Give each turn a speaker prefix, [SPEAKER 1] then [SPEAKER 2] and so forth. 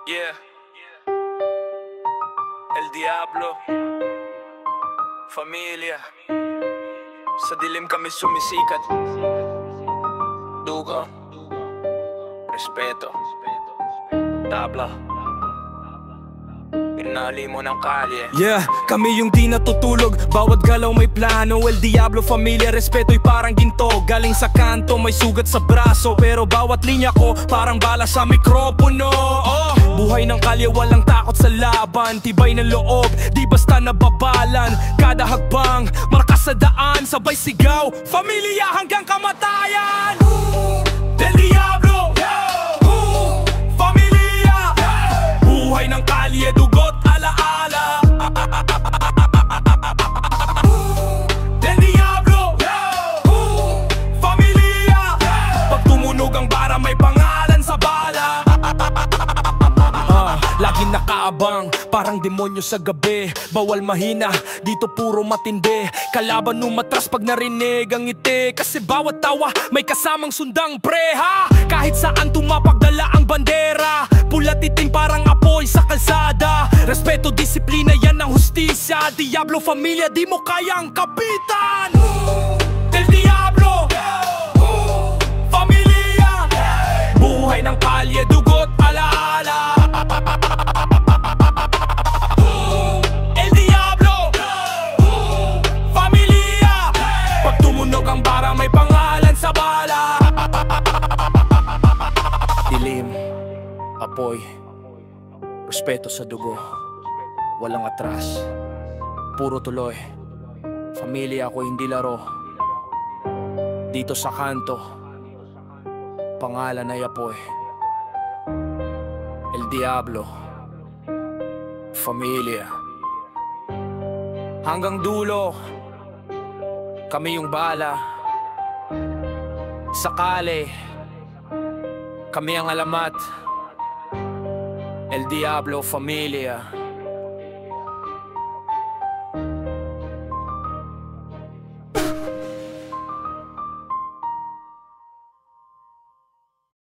[SPEAKER 1] Yeah, El Diablo, familia. Sa dilim kami sumisikat. Dugo, respeto, tabla, pinali mo ng kalye.
[SPEAKER 2] Yeah, kami yung di natutulog, bawat galaw may plano. El Diablo, familia, respeto'y parang ginto. Galing sa kanto, may sugat sa braso, pero bawat linya ko parang bala sa mikropono. Buhay ng kalye, walang takot sa laban. Tibay ng loob, di basta nababalan. Kada hagbang, markas sa daan, sabay sigaw, familia hanggang kamatayan. El Diablo, familia, buhay ng kalye, dugot, alaala. El Diablo, familia, pag tumunog ang bara may pangalan sa bala. Laging nakaabang, parang demonyo sa gabi. Bawal mahina, dito puro matindi. Kalaban umatras pag narinig ang ngiti. Kasi bawat tawa may kasamang sundang preha. Kahit saan tumapagdala ang bandera, pulat itim parang apoy sa kalsada. Respeto, disiplina, yan ang hustisya. Diablo, familia, di mo kayang kapitan. El Diablo, familia, buhay ng kalye, dugot, alaala. El Diablo, familia, pag tumunog ang bara may pangalan sa bala. Dilim, apoy, respeto sa dugo, walang atras, puro tuloy. Familia ko, hindi laro. Dito sa kanto, pangalan ay apoy. El Diablo, familia, hanggang dulo, kami yung bala. Sakali, kami ang alamat. El Diablo, familia.